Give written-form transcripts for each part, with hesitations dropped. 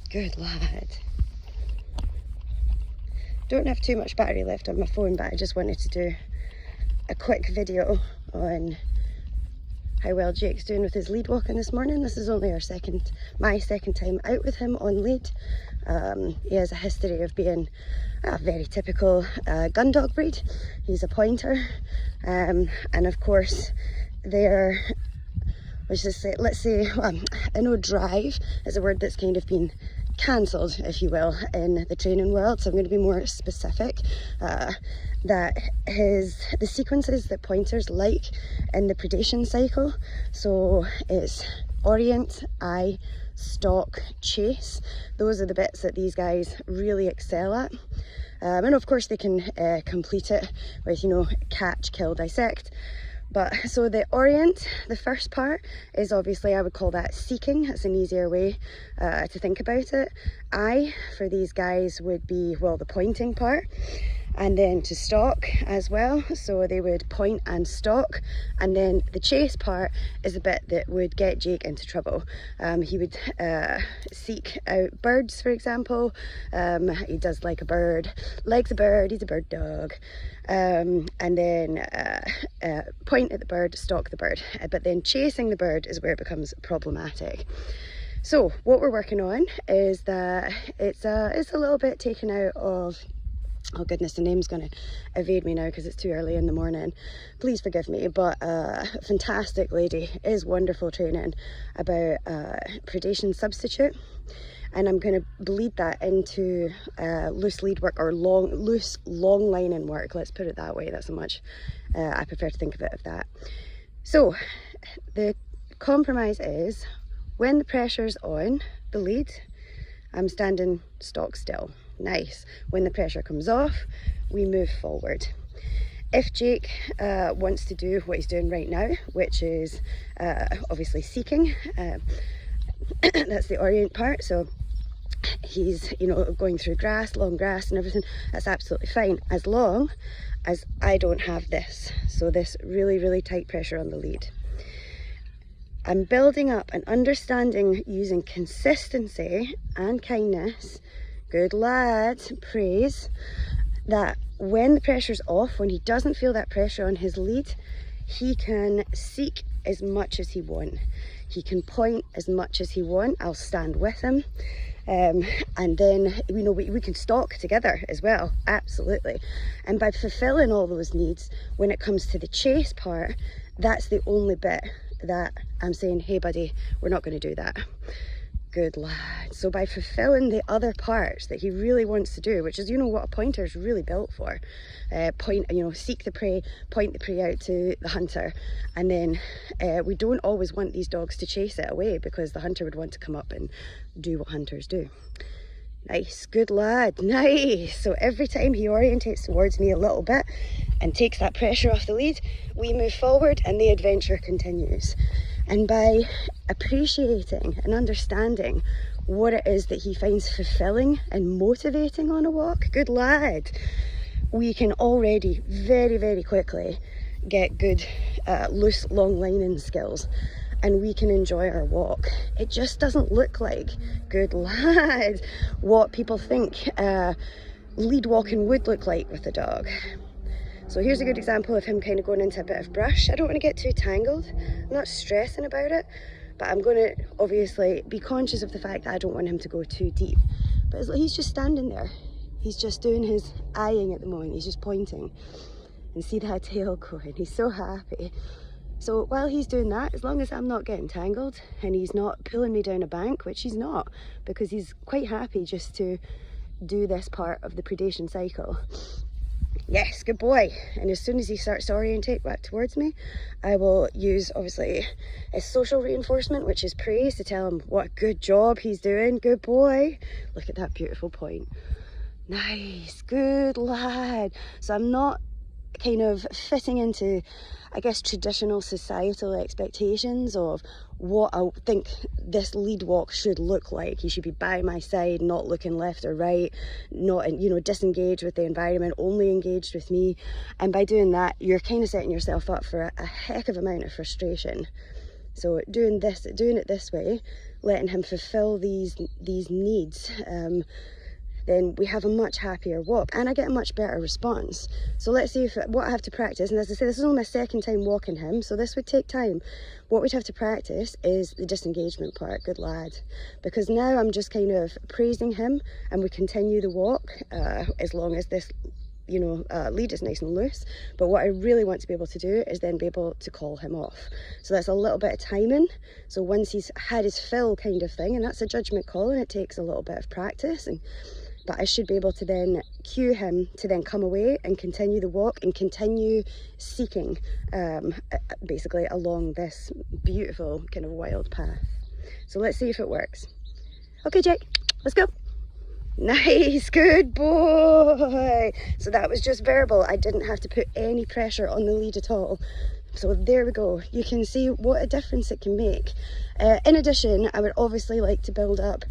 Good lad. Don't have too much battery left on my phone, but I just wanted to do a quick video on how well Jake's doing with his lead walking this morning. This is only my second time out with him on lead. He has a history of being a very typical gun dog breed. He's a pointer, and of course let's say, I know drive is a word that's kind of been cancelled, if you will, in the training world, so I'm going to be more specific. That the sequences that pointers like in the predation cycle, so it's orient, eye, stalk, chase. Those are the bits that these guys really excel at, and of course they can complete it with, catch, kill, dissect. But so the orient, the first part, is obviously, I would call that seeking. That's an easier way to think about it. Eye for these guys would be, well, the pointing part, and then to stalk as well. So they would point and stalk, and then the chase part is a bit that would get Jake into trouble. He would seek out birds, for example. He does like a bird, likes a bird, he's a bird dog. And then point at the bird, stalk the bird. But then chasing the bird is where it becomes problematic. So what we're working on is that it's a little bit taken out of, oh goodness, the name's going to evade me now because it's too early in the morning. Please forgive me, but a fantastic lady is wonderful training about predation substitute. And I'm going to bleed that into loose lead work, or loose long lining work. Let's put it that way. That's how much I prefer to think of it of that. So the compromise is when the pressure's on the lead, I'm standing stock still. Nice. When the pressure comes off, we move forward. If Jake wants to do what he's doing right now, which is obviously seeking, that's the orient part. So he's, going through grass, long grass and everything. That's absolutely fine, as long as I don't have this. So this really, really tight pressure on the lead. I'm building up an understanding using consistency and kindness. Good lad, praise. That when the pressure's off, when he doesn't feel that pressure on his lead, he can seek as much as he wants. He can point as much as he wants. I'll stand with him. And then, we can stalk together as well, absolutely. And by fulfilling all those needs, when it comes to the chase part, that's the only bit that I'm saying, hey buddy, we're not going to do that. Good lad. So by fulfilling the other parts that he really wants to do, which is, what a pointer is really built for, seek the prey, point the prey out to the hunter, and then we don't always want these dogs to chase it away because the hunter would want to come up and do what hunters do. Nice, good lad, nice. So every time he orientates towards me a little bit and takes that pressure off the lead, we move forward and the adventure continues. And by appreciating and understanding what it is that he finds fulfilling and motivating on a walk, good lad, we can already very, very quickly get good loose long lining skills, and we can enjoy our walk. It just doesn't look like, good lad, what people think lead walking would look like with a dog. So here's a good example of him kind of going into a bit of brush. I don't want to get too tangled. I'm not stressing about it, but I'm going to obviously be conscious of the fact that I don't want him to go too deep. But he's just standing there. He's just doing his eyeing at the moment. He's just pointing. And see that tail going. He's so happy. So while he's doing that, as long as I'm not getting tangled and he's not pulling me down a bank, which he's not, because he's quite happy just to do this part of the predation cycle. Yes, good boy. And as soon as he starts to orientate back towards me, I will use, obviously, a social reinforcement, which is praise, to tell him what a good job he's doing. Good boy. Look at that beautiful point. Nice, good lad. So I'm not kind of fitting into, I guess, traditional societal expectations of what I think this lead walk should look like. He should be by my side, not looking left or right, not, disengaged with the environment, only engaged with me. And by doing that, you're kind of setting yourself up for a heck of amount of frustration. So doing it this way letting him fulfill these needs, then we have a much happier walk and I get a much better response. So let's see what I have to practice, and as I say, this is only my second time walking him, so this would take time. What we'd have to practice is the disengagement part. Good lad. Because now I'm just kind of praising him and we continue the walk as long as this lead is nice and loose. But what I really want to be able to do is then be able to call him off. So that's a little bit of timing. So once he's had his fill kind of thing, and that's a judgment call and it takes a little bit of practice, but I should be able to then cue him to then come away and continue the walk and continue seeking basically along this beautiful kind of wild path. So let's see if it works. Okay, Jake, let's go. Nice, good boy. So that was just verbal. I didn't have to put any pressure on the lead at all. So there we go. You can see what a difference it can make. In addition, I would obviously like to build up,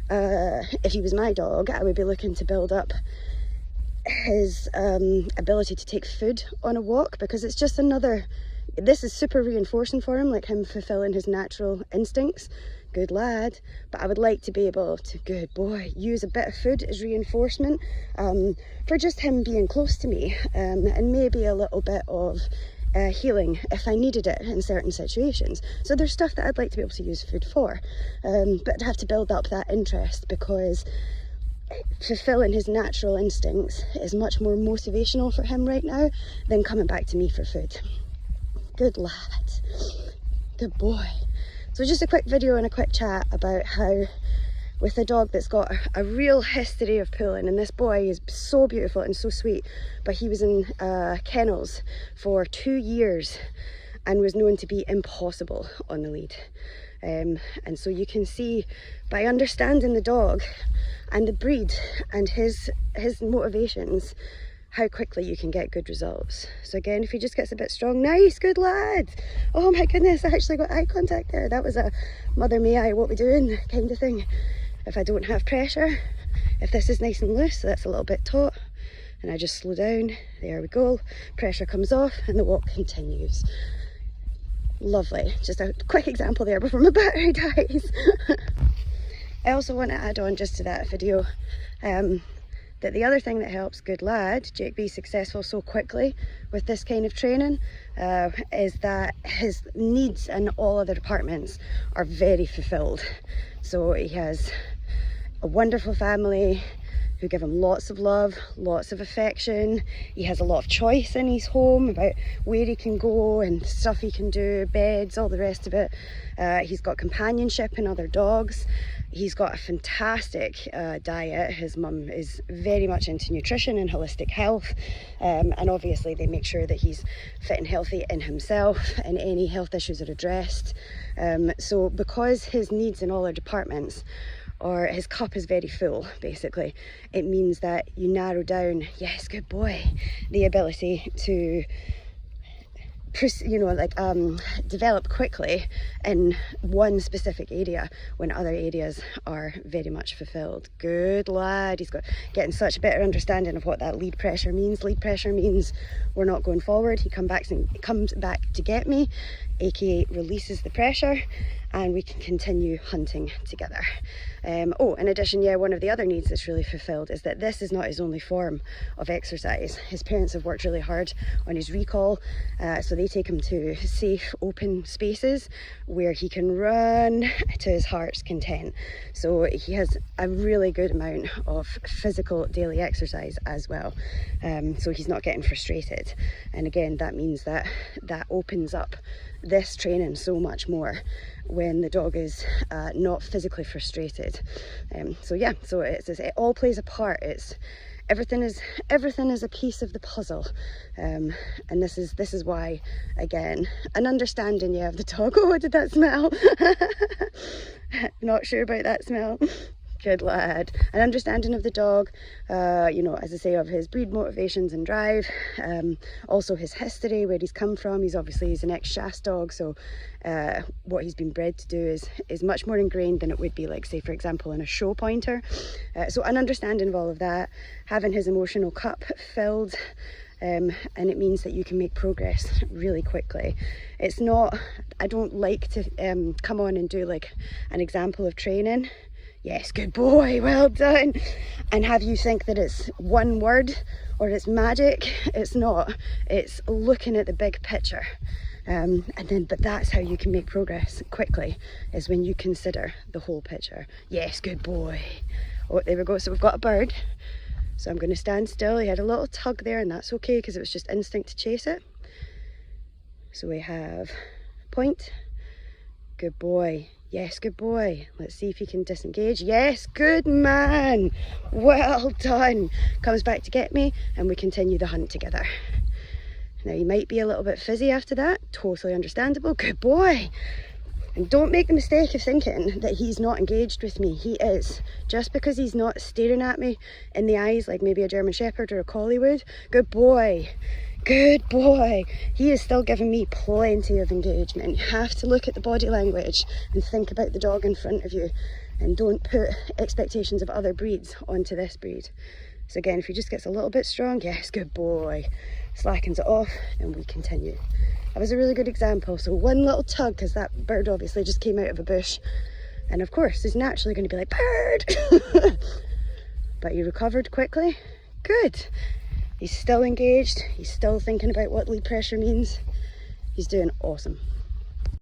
if he was my dog, I would be looking to build up his ability to take food on a walk, because it's just this is super reinforcing for him, like him fulfilling his natural instincts. Good lad. But I would like to be able to, good boy, use a bit of food as reinforcement for just him being close to me, and maybe a little bit of healing if I needed it in certain situations. So there's stuff that I'd like to be able to use food for, but I'd have to build up that interest, because fulfilling his natural instincts is much more motivational for him right now than coming back to me for food. Good lad. Good boy. So just a quick video and a quick chat about how, with a dog that's got a real history of pulling, and this boy is so beautiful and so sweet, but he was in kennels for 2 years and was known to be impossible on the lead. And so you can see, by understanding the dog and the breed and his motivations, how quickly you can get good results. So again, if he just gets a bit strong, nice, good lad. Oh my goodness, I actually got eye contact there. That was a mother may I, what we doing kind of thing. If I don't have pressure, if this is nice and loose, so that's a little bit taut, and I just slow down, there we go, pressure comes off and the walk continues. Lovely. Just a quick example there before my battery dies. I also want to add on just to that video that the other thing that helps good lad Jake be successful so quickly with this kind of training is that his needs in all other departments are very fulfilled. So he has a wonderful family who give him lots of love, lots of affection. He has a lot of choice in his home about where he can go and stuff he can do, beds, all the rest of it. He's got companionship in other dogs. He's got a fantastic diet. His mum is very much into nutrition and holistic health, and obviously they make sure that he's fit and healthy in himself and any health issues are addressed. So because his needs in all our departments, or his cup is very full, basically, it means that you narrow down, yes, good boy, the ability to develop quickly in one specific area when other areas are very much fulfilled. Good lad. He's getting such a better understanding of what that lead pressure means. Lead pressure means we're not going forward. He comes back to get me, aka releases the pressure, and we can continue hunting together. In addition, one of the other needs that's really fulfilled is that this is not his only form of exercise. His parents have worked really hard on his recall, so they take him to safe, open spaces where he can run to his heart's content. So he has a really good amount of physical daily exercise as well, so he's not getting frustrated. And again, that means that opens up this training so much more when the dog is not physically frustrated. So it all plays a part. Everything is a piece of the puzzle, and this is why, again, an understanding of the dog. Oh, did that smell? Not sure about that smell. Good lad. An understanding of the dog, as I say, of his breed motivations and drive, also his history, where he's come from. He's an ex-Shast dog, so what he's been bred to do is much more ingrained than it would be, like, say, for example, in a show pointer. So an understanding of all of that, having his emotional cup filled, and it means that you can make progress really quickly. It's not, I don't like to come on and do like an example of training. Yes, good boy, well done, and have you think that it's one word or it's magic. It's not. It's looking at the big picture. But that's how you can make progress quickly, is when you consider the whole picture. Yes, good boy. Oh, there we go. So we've got a bird. So I'm going to stand still. He had a little tug there, and that's okay because it was just instinct to chase it. So we have point. Good boy. Yes, good boy. Let's see if he can disengage. Yes, good man. Well done. Comes back to get me, and we continue the hunt together. Now, you might be a little bit fizzy after that. Totally understandable. Good boy. And don't make the mistake of thinking that he's not engaged with me. He is. Just because he's not staring at me in the eyes like maybe a German Shepherd or a Collie would. Good boy. Good boy. He is still giving me plenty of engagement. You have to look at the body language and think about the dog in front of you, and don't put expectations of other breeds onto this breed. So again, if he just gets a little bit strong, yes, good boy. Slackens it off, and we continue. That was a really good example. So one little tug, because that bird obviously just came out of a bush. And of course, he's naturally going to be like, bird! But he recovered quickly. Good. He's still engaged. He's still thinking about what lead pressure means. He's doing awesome.